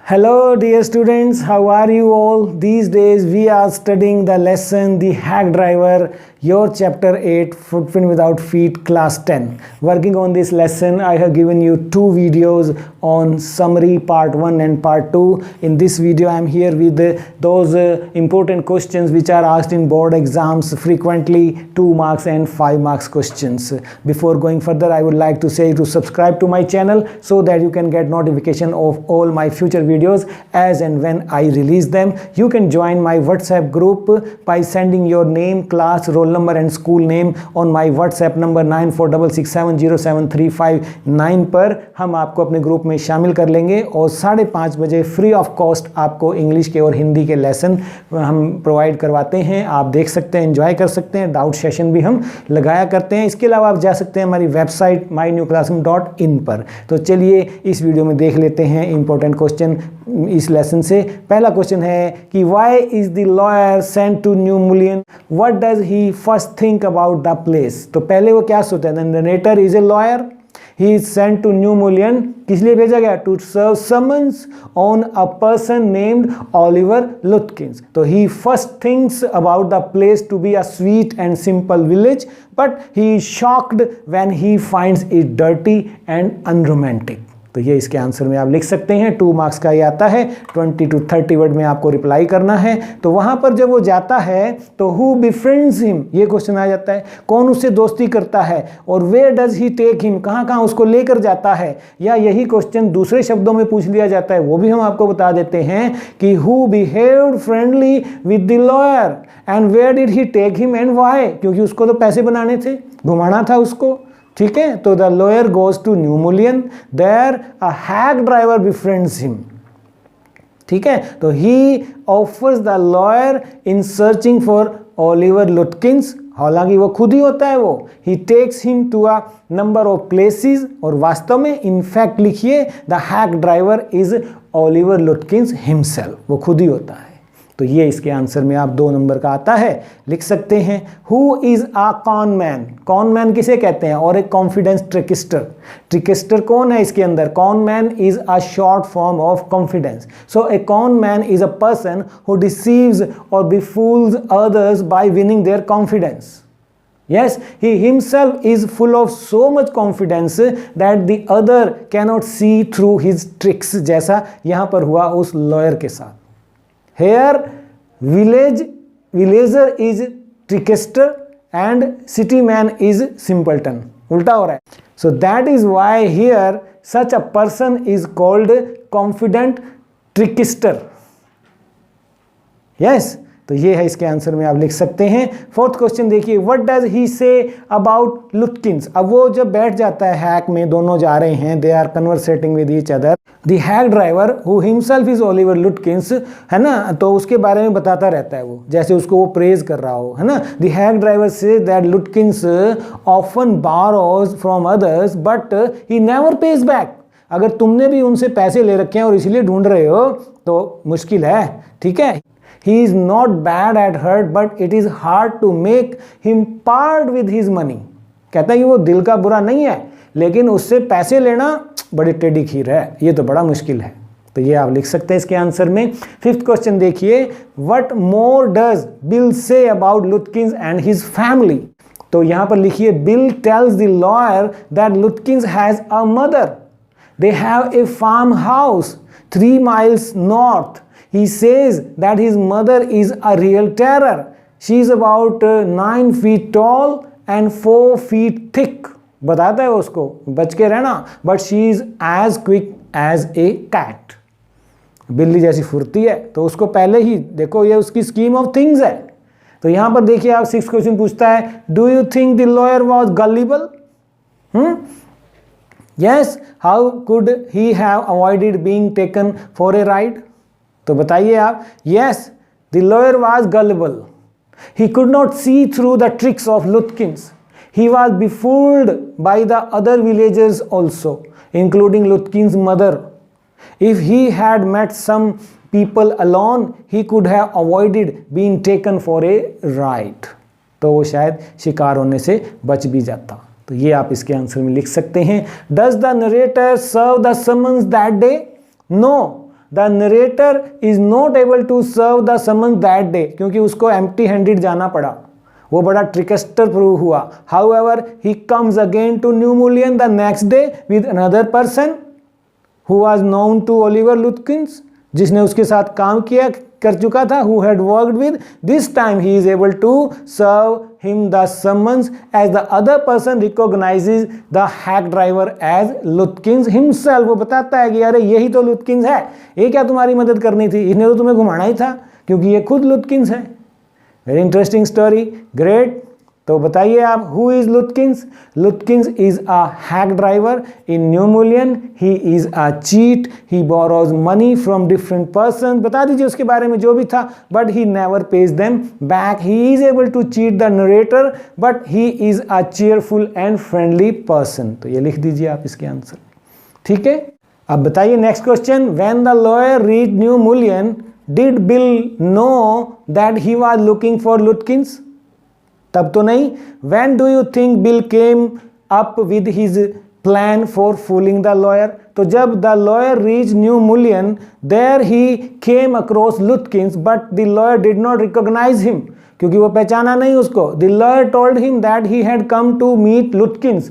Hello dear students, how are you all? These days we are studying the lesson The Hack Driver, your chapter 8 Footprint Without Feet class 10. Working on this lesson I have given you two videos on summary part 1 and part 2. In this video I am here with those important questions which are asked in board exams frequently, 2 marks and 5 marks questions. Before going further I would like to say to subscribe to my channel so that you can get notification of all my future videos as and when I release them. You can join my WhatsApp group by sending your name, class, roll number and school name on my WhatsApp number 9466707359 पर हम आपको अपने group में शामिल कर लेंगे और 5:30 बजे फ्री ऑफ कॉस्ट आपको इंग्लिश के और हिंदी के लेसन हम प्रोवाइड करवाते हैं। आप देख सकते हैं, एंजॉय कर सकते हैं, डाउट सेशन भी हम लगाया करते हैं। इसके अलावा आप जा सकते हैं हमारी वेबसाइट mynewclassroom.in पर। तो चलिए इस वीडियो में देख लेते हैं इंपॉर्टेंट क्वेश्चन इस लेसन से। पहला क्वेश्चन है कि why is the lawyer sent to New Mullion, what does he first think about the place. तो पहले वो क्या सोचता है, the narrator is a lawyer, he is sent to New Mullion, किस लिए भेजा गया, to serve summons on a person named Oliver Lutkins. तो he first thinks about the place to be a sweet and simple village but he is shocked when he finds it dirty and unromantic. तो ये इसके answer में आप लिख सकते हैं। 2 marks का ये आता है, 20 to 30 वर्ड में आपको रिप्लाई करना है। तो वहां पर जब वो जाता है तो हु बिफ्रेंड्स हिम, ये क्वेश्चन आ जाता है, कौन उससे दोस्ती करता है, और where does he take him, कहां कहां उसको लेकर जाता है। या यही क्वेश्चन दूसरे शब्दों में पूछ लिया जाता है, वो भी हम आपको बता देते हैं कि who behaved friendly with the lawyer and where did he take him and why, क्योंकि उसको तो पैसे बनाने थे, घुमाना था उसको। ठीक है, तो the lawyer goes to New Mullion, there a hack driver befriends him. ठीक है, तो he offers the lawyer in searching for Oliver Lutkins, हालांकि वो खुद ही होता है वो। He takes him to a number of places, और वास्तव में इनफैक्ट लिखिए the hack driver is Oliver Lutkins himself, वो खुद ही होता है। तो ये इसके आंसर में आप 2 नंबर का आता है, लिख सकते हैं। Who is a con man, cone man किसे कहते हैं, और एक कॉन्फिडेंस ट्रिकिस्टर। ट्रिकिस्टर कौन है इसके अंदर, con man is a short form of confidence. So a con man is a person who deceives और befools others by winning their confidence. Yes, he himself is full of so much confidence that the other cannot see through his tricks, जैसा यहाँ पर हुआ उस lawyer के साथ। Here villager is trickster and city man is simpleton, उल्टा हो रहा है। So that is why here such a person is called confident trickster. Yes, तो ये है इसके आंसर में आप लिख सकते हैं। 4th क्वेश्चन देखिए, what does he say about लुटकिंस। अब वो जब बैठ जाता है हैक में, दोनों जा रहे हैं, they are conversating with each other. The hack driver who himself is Oliver Lutkins, है ना, तो उसके बारे में बताता रहता है वो, जैसे उसको वो प्रेज कर रहा हो, है ना। The hack driver say that लुटकिंस often borrows from others but he never page back. अगर तुमने भी उनसे पैसे ले रखे हैं और इसलिए ढूंढ रहे हो तो मुश्किल है। ठीक है, he is not bad at heart but it is hard to make him part with his money। कहता है कि वो दिल का बुरा नहीं है, लेकिन उससे पैसे लेना बड़ी टेढ़ी खीर है, ये तो बड़ा मुश्किल है। तो ये आप लिख सकते हैं इसके आंसर में। 5th क्वेश्चन देखिए, what more does Bill say about Lutkins and his family। तो यहां पर लिखिए, Bill tells the lawyer that Lutkins has a mother, they have a farmhouse 3 miles north. He says that his mother is a real terror. She is about 9 feet tall and 4 feet thick. बताता है उसको बच के रहना, but she is as quick as a cat. बिल्ली जैसी फुर्ती है। तो उसको पहले ही देखो, ये उसकी स्कीम ऑफ थिंग्स है। तो यहां पर देखिए आप 6th क्वेश्चन पूछता है, do you think the lawyer was gullible. Yes, how could he have avoided being taken for a ride। तो बताइए आप। Yes, the lawyer was gullible. He could not see through the tricks of Lutkins. He was befooled by the other villagers also, including Lutkin's mother. If he had met some people alone, he could have avoided being taken for a ride. तो वो शायद शिकार होने से बच भी जाता। तो ये आप इसके आंसर में लिख सकते हैं। Does the narrator serve the summons that day? No. The narrator is not able to serve the summon that day, क्योंकि उसको एम्प्टी हैंडेड जाना पड़ा, वो बड़ा ट्रिकस्टर प्रूव हुआ. However he comes again to New Mullion the next day with another person who was known to Oliver Lutkins, जिसने उसके साथ काम किया कर चुका था, who had worked with. This time he is able to serve him the summons as the other person recognizes the hack driver as Lutkins himself. वो बताता है कि अरे यही तो लुटकिंस है, ये क्या तुम्हारी मदद करनी थी, इसने तो तुम्हें घुमाना ही था, क्योंकि ये खुद लुटकिंस है. Very interesting story, great. तो बताइए आप, who is Lutkins? Lutkins is a hack driver in New Mullion. He is a cheat. He borrows money from different person. बता दीजिए उसके बारे में जो भी था, but he never pays them back. He is able to cheat the narrator, but he is a cheerful and friendly person. तो ये लिख दीजिए आप इसके आंसर. ठीक है, अब बताइए next question. When the lawyer reach new मुलियन, did bill know that he was looking for लुटकिंस? तब तो नहीं. When do you think Bill came up with his plan for fooling the lawyer? तो जब the lawyer reached New Mullion, there he came across Lutkins, but the lawyer did not recognize him, क्योंकि वो पहचाना नहीं उसको. The lawyer told him that he had come to meet Lutkins.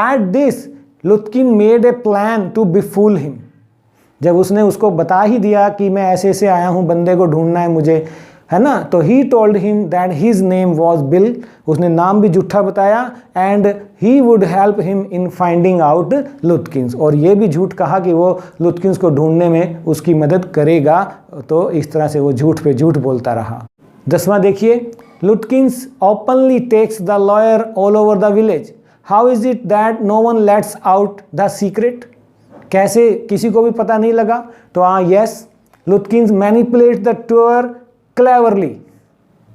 At this, Lutkin made a plan to befool him. जब उसने उसको बता ही दिया कि मैं ऐसे ऐसे आया हूँ, बंदे को ढूंढना है मुझे, है ना, तो he told him that his name was bill. उसने नाम भी झूठा बताया. And he would help him in finding out लुटकिंस, और ये भी झूठ कहा कि वो लुटकिंस को ढूंढने में उसकी मदद करेगा. तो इस तरह से वो झूठ पे झूठ बोलता रहा. 10वां देखिए. Lutkins openly takes the lawyer all over the village. How is it that no one lets out the secret? कैसे किसी को भी पता नहीं लगा? तो हाँ, yes, Lutkins manipulates the tour cleverly.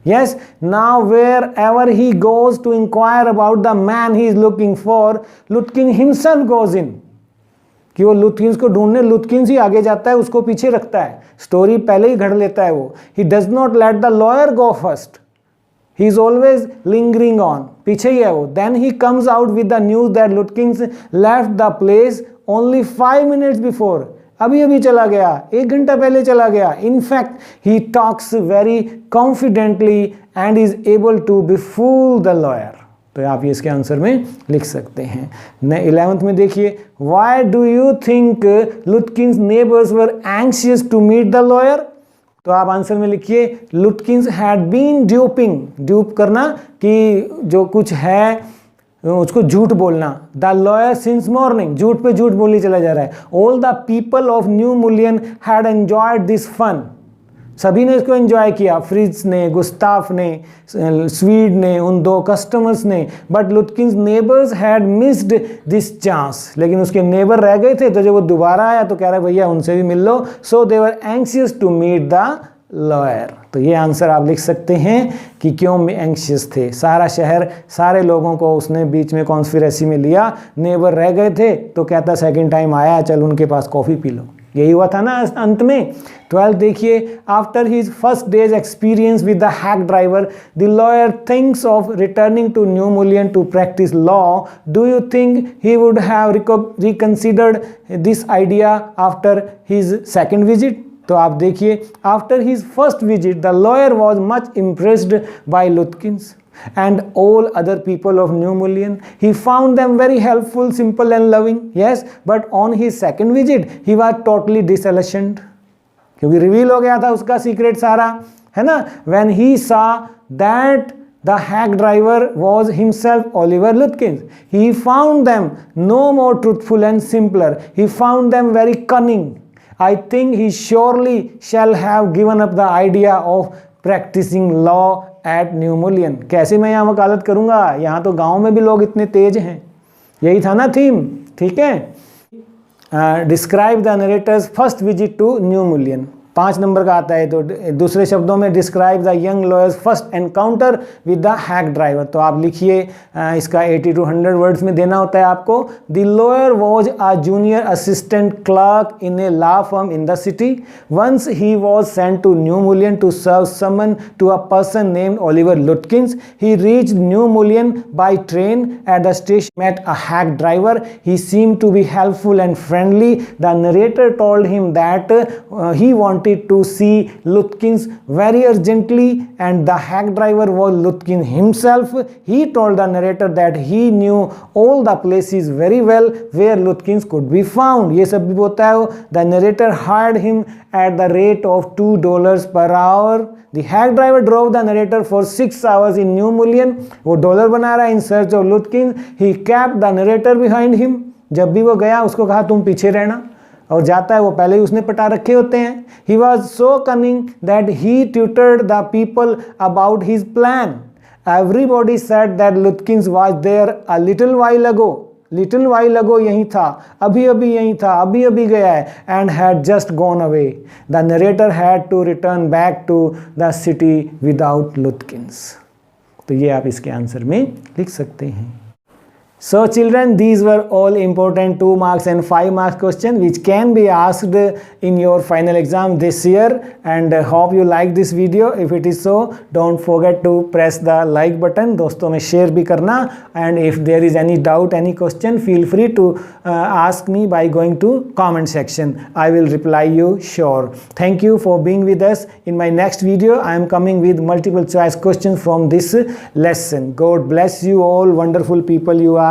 Yes, now wherever he goes to inquire about the man he is looking for, Lutkin himself goes in. कि वो लुटकिंस को ढूंढने लुटकिंस ही आगे जाता है, उसको पीछे रखता है, स्टोरी पहले ही घड़ लेता है वो. He does not let the lawyer go first. He is always lingering on. पीछे ही है वो. Then he comes out with the news that Lutkins left the place only 5 minutes before. अभी अभी चला गया, 1 घंटा पहले चला गया. In fact he talks very confidently and is able to befool the lawyer. तो आप ये इसके आंसर में लिख सकते हैं. 11th में देखिए. Why do you think Lutkins neighbours were anxious to meet the lawyer? तो आप आंसर में लिखिए, Lutkins had been duping. Dupe करना कि जो कुछ है उसको झूठ बोलना. द लॉयर सिंस मॉर्निंग, झूठ पे झूठ बोली चला जा रहा है. All the people of New Mullion had enjoyed this fun. सभी ने इसको एंजॉय किया. फ्रिज ने, गुस्ताफ ने, स्वीड ने, उन 2 कस्टमर्स ने. But लुटकिंस neighbours had missed this chance. लेकिन उसके नेबर रह गए थे, तो जब वो दोबारा आया तो कह रहा है भैया उनसे भी मिल लो. So they were anxious to meet the lawyer. तो ये आंसर आप लिख सकते हैं कि क्यों एंग्शियस थे. सारा शहर, सारे लोगों को उसने बीच में कॉन्स्पिरेसी में लिया. नेबर रह गए थे तो कहता सेकंड टाइम आया, चल उनके पास कॉफ़ी पी लो. यही हुआ था ना अंत में. 12 देखिए. After his first day's experience with the hack driver, the lawyer thinks of returning to New Mullion to practise law. Do you think he would have reconsidered this idea after his second visit? तो आप देखिए. After his first visit the lawyer was much impressed by Lutkins and all other people of New Mullion. He found them very helpful, simple and loving. Yes, but on his second visit he was totally disillusioned, क्योंकि reveal हो गया था उसका secret सारा, है ना. When he saw that the hack driver was himself Oliver Lutkins, he found them no more truthful and simpler. He found them very cunning. I think he surely shall have given up the idea of practicing law at New Mullion. कैसे मैं यहाँ वकालत करूँगा, यहाँ तो गांव में भी लोग इतने तेज हैं. यही था ना थीम. ठीक है. Describe the narrator's first visit to New Mullion. 5 number का आता है, तो दूसरे शब्दों में describe the young lawyer's first encounter with the hack driver. तो आप लिखिए, इसका 80 to 100 वर्ड्स में देना होता है आपको। The lawyer was a junior assistant clerk in a law firm in the city. Once he was sent to New Mullion to serve summon to a person named Oliver Lutkins. He reached New Mullion by train. At the station met a hack driver. He seemed to be helpful and friendly. The narrator told him that he wanted to see Lutkins very urgently, and the hack driver was Lutkin himself. He told the narrator that he knew all the places very well where Lutkins could be found. ये सब भी होता है। The narrator hired him at the rate of $2 per hour. The hack driver drove the narrator for 6 hours in New Mullion. वो dollar बना रहा है in search of Lutkin. He kept the narrator behind him. जब भी वो गया उसको कहा तुम पीछे रहना, और जाता है, वो पहले ही उसने पटा रखे होते हैं। He was so cunning that he tutored the people about his plan. Everybody said that Lutkins was there a little while ago. Little while ago यहीं था, अभी अभी यहीं था, अभी अभी गया है, and had just gone away. The narrator had to return back to the city without Lutkins. तो ये आप इसके आंसर में लिख सकते हैं। So children, these were all important 2 marks and 5 marks question which can be asked in your final exam this year, and hope you like this video. If it is so, don't forget to press the like button. दोस्तों में share भी करना, and if there is any doubt, any question, feel free to ask me by going to comment section. I will reply you sure. Thank you for being with us. In my next video, I am coming with multiple choice questions from this lesson. God bless you all, wonderful people you are.